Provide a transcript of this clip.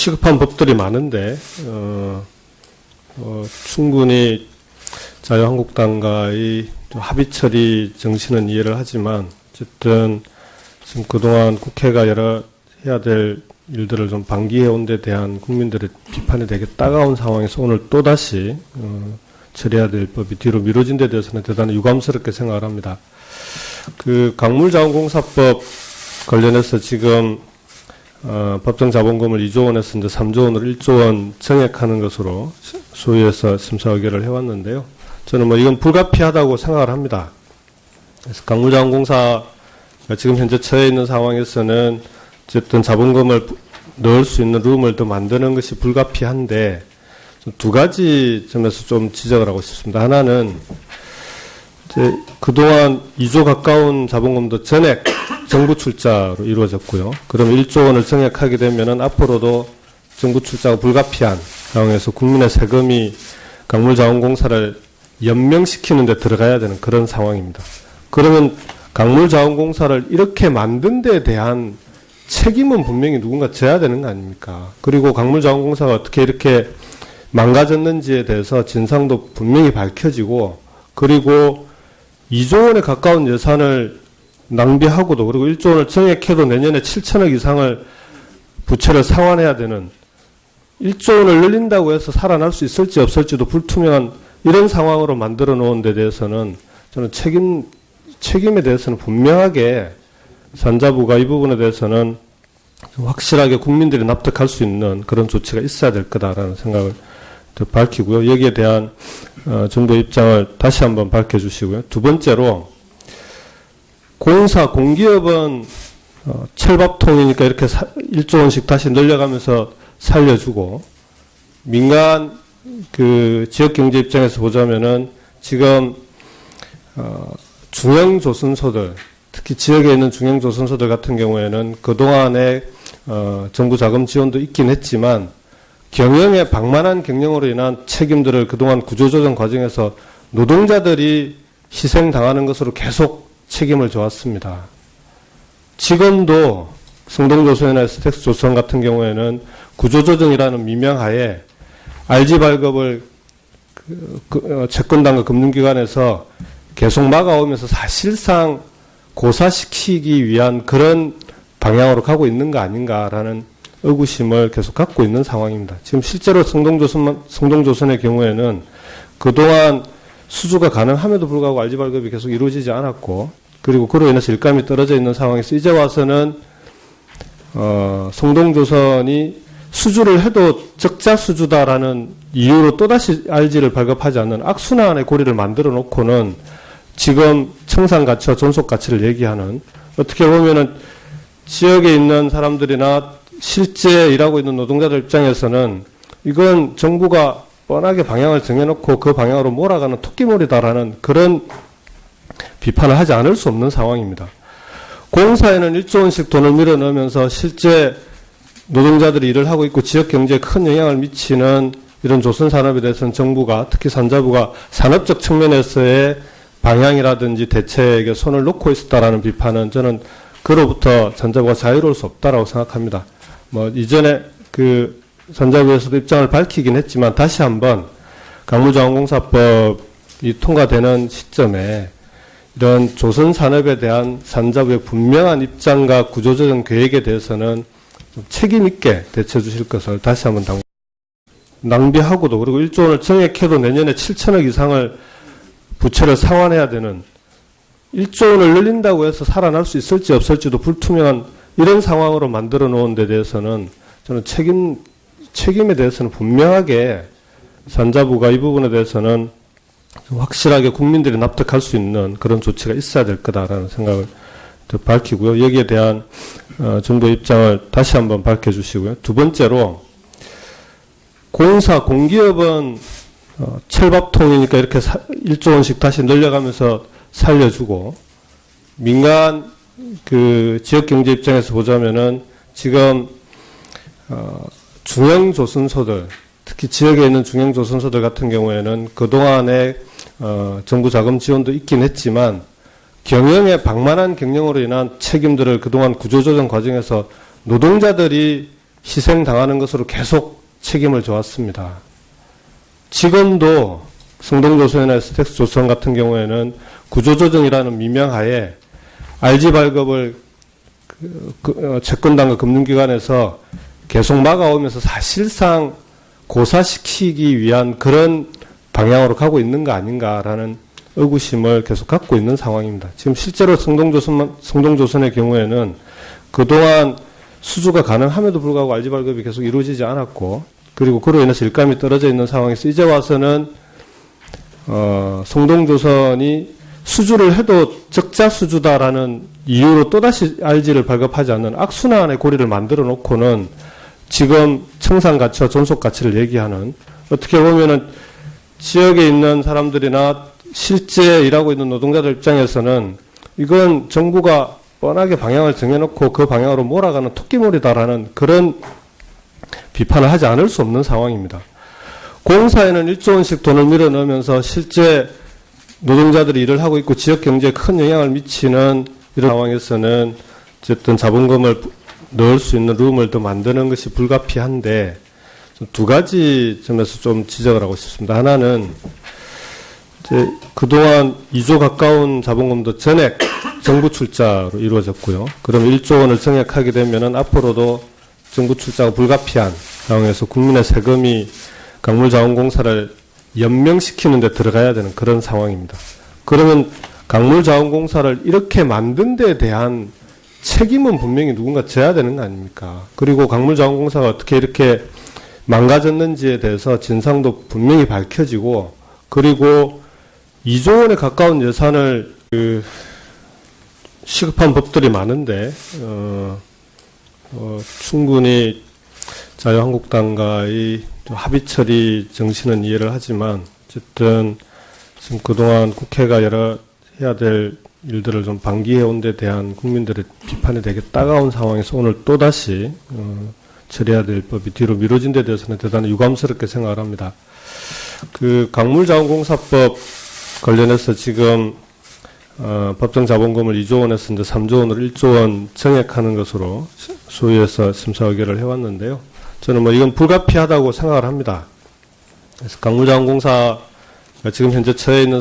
시급한 법들이 많은데 충분히 자유한국당과의 합의 처리 정신은 이해를 하지만 어쨌든 지금 그동안 국회가 여러 해야 될 일들을 좀 방기해온 데 대한 국민들의 비판이 되게 따가운 상황에서 오늘 또다시 처리해야 될 법이 뒤로 미뤄진 데 대해서는 대단히 유감스럽게 생각을 합니다. 그 강물자원공사법 관련해서 지금 법정자본금을 2조 원에서 이제 3조 원으로 1조 원 증액하는 것으로 소위에서 심사 의결을 해왔는데요. 저는 뭐 이건 불가피하다고 생각을 합니다. 그래서 강물자원공사가 지금 현재 처해 있는 상황에서는 어쨌든 자본금을 넣을 수 있는 룸을 더 만드는 것이 불가피한데 두 가지 점에서 좀 지적을 하고 싶습니다. 하나는 이제 그동안 2조 가까운 자본금도 전액 정부 출자로 이루어졌고요. 그럼 1조 원을 증액하게 되면은 앞으로도 정부 출자가 불가피한 상황에서 국민의 세금이 강물자원공사를 연명시키는 데 들어가야 되는 그런 상황입니다. 그러면 강물자원공사를 이렇게 만든 데 대한 책임은 분명히 누군가 져야 되는 거 아닙니까? 그리고 강물자원공사가 어떻게 이렇게 망가졌는지에 대해서 진상도 분명히 밝혀지고, 그리고 2조 원에 가까운 예산을 낭비하고도, 그리고 1조 원을 증액해도 내년에 7천억 이상을 부채를 상환해야 되는, 1조 원을 늘린다고 해서 살아날 수 있을지 없을지도 불투명한 이런 상황으로 만들어 놓은 데 대해서는 저는 책임에 대해서는 분명하게 산자부가 이 부분에 대해서는 확실하게 국민들이 납득할 수 있는 그런 조치가 있어야 될 거다라는 생각을 밝히고요. 여기에 대한 정부의 입장을 다시 한번 밝혀주시고요. 두 번째로 공기업은 철밥통이니까 이렇게 1조 원씩 다시 늘려가면서 살려주고, 민간 그 지역경제 입장에서 보자면은 지금 중형조선소들, 특히 지역에 있는 중형조선소들 같은 경우에는 그동안에 정부 자금 지원도 있긴 했지만 경영의 방만한 경영으로 인한 책임들을 그동안 구조조정 과정에서 노동자들이 희생당하는 것으로 계속 책임을 져왔습니다. 지금도 성동조선이나 스택스조선 같은 경우에는 구조조정이라는 미명하에 RG 발급을 채권단과 금융기관에서 계속 막아오면서 사실상 고사시키기 위한 그런 방향으로 가고 있는 거 아닌가라는 의구심을 계속 갖고 있는 상황입니다. 지금 실제로 성동조선의 경우에는 그동안 수주가 가능함에도 불구하고 RG 발급이 계속 이루어지지 않았고, 그리고 그로 인해서 일감이 떨어져 있는 상황에서 이제 와서는 성동조선이 수주를 해도 적자 수주다라는 이유로 또다시 RG를 발급하지 않는 악순환의 고리를 만들어 놓고는 지금 청산가치와 존속가치를 얘기하는, 어떻게 보면은 지역에 있는 사람들이나 실제 일하고 있는 노동자들 입장에서는 이건 정부가 뻔하게 방향을 정해놓고 그 방향으로 몰아가는 토끼몰이다라는 그런 비판을 하지 않을 수 없는 상황입니다. 공사에는 1조 원씩 돈을 밀어넣으면서 실제 노동자들이 일을 하고 있고 지역 경제에 큰 영향을 미치는 이런 조선산업에 대해서는 정부가, 특히 산자부가 산업적 측면에서의 방향이라든지 대책에 손을 놓고 있었다라는 비판은 저는 그로부터 산자부가 자유로울 수 없다라고 생각합니다. 뭐 이전에 그 산자부에서도 입장을 밝히긴 했지만 다시 한번 강물자원공사법이 통과되는 시점에 이런 조선산업에 대한 산자부의 분명한 입장과 구조조정 계획에 대해서는 좀 책임 있게 대처해 주실 것을 다시 한번 낭비하고도, 그리고 1조 원을 증액해도 내년에 7천억 이상을 부채를 상환해야 되는, 1조 원을 늘린다고 해서 살아날 수 있을지 없을지도 불투명한 이런 상황으로 만들어 놓은 데 대해서는 저는 책임에 대해서는 분명하게 산자부가 이 부분에 대해서는 확실하게 국민들이 납득할 수 있는 그런 조치가 있어야 될 거다라는 생각을 밝히고요. 여기에 대한 정부의 입장을 다시 한번 밝혀주시고요. 두 번째로 공기업은 철밥통이니까 이렇게 1조 원씩 다시 늘려가면서 살려주고, 민간 그 지역경제 입장에서 보자면은 지금 중형조선소들, 특히 지역에 있는 중형조선소들 같은 경우에는 그동안에 정부 자금 지원도 있긴 했지만 경영의 방만한 경영으로 인한 책임들을 그동안 구조조정 과정에서 노동자들이 희생당하는 것으로 계속 책임을 져왔습니다. 지금도 성동조선이나 스택스조선 같은 경우에는 구조조정이라는 미명하에 RG 발급을 채권단과 금융기관에서 계속 막아오면서 사실상 고사시키기 위한 그런 방향으로 가고 있는 거 아닌가라는 의구심을 계속 갖고 있는 상황입니다. 지금 실제로 성동조선의 경우에는 그동안 수주가 가능함에도 불구하고 RG 발급이 계속 이루어지지 않았고, 그리고 그로 인해서 일감이 떨어져 있는 상황에서 이제 와서는 성동조선이 수주를 해도 적자 수주다라는 이유로 또다시 RG를 발급하지 않는 악순환의 고리를 만들어 놓고는 지금 청산가치와 존속가치를 얘기하는, 어떻게 보면은 지역에 있는 사람들이나 실제 일하고 있는 노동자들 입장에서는 이건 정부가 뻔하게 방향을 정해놓고 그 방향으로 몰아가는 토끼몰이다라는 그런 비판을 하지 않을 수 없는 상황입니다. 공사에는 1조 원씩 돈을 밀어넣으면서 실제 노동자들이 일을 하고 있고 지역 경제에 큰 영향을 미치는 이런 상황에서는 어쨌든 자본금을 넣을 수 있는 룸을 더 만드는 것이 불가피한데, 두 가지 점에서 좀 지적을 하고 싶습니다. 하나는 이제 그동안 2조 가까운 자본금도 전액 정부 출자로 이루어졌고요. 그럼 1조 원을 정액하게 되면은 앞으로도 정부 출자가 불가피한 상황에서 국민의 세금이 강물자원공사를 연명시키는 데 들어가야 되는 그런 상황입니다. 그러면 강물자원공사를 이렇게 만든 데 대한 책임은 분명히 누군가 져야 되는 거 아닙니까? 그리고 강물자원공사가 어떻게 이렇게 망가졌는지에 대해서 진상도 분명히 밝혀지고, 그리고 2조 원에 가까운 예산을 시급한 법들이 많은데 충분히 자유한국당과의 합의 처리 정신은 이해를 하지만, 어쨌든 지금 그동안 국회가 여러 해야 될 일들을 좀 방기해 온 데 대한 국민들의 비판이 되게 따가운 상황에서 오늘 또다시 처리해야 될 법이 뒤로 미뤄진 데 대해서는 대단히 유감스럽게 생각을 합니다. 그 강물자원공사법 관련해서 지금 법정자본금을 2조 원에서 이제 3조 원으로 1조 원 정액하는 것으로 소위에서 심사 의결을 해왔는데요. 저는 뭐 이건 불가피하다고 생각을 합니다. 그래서 강물자원공사가 지금 현재 처해 있는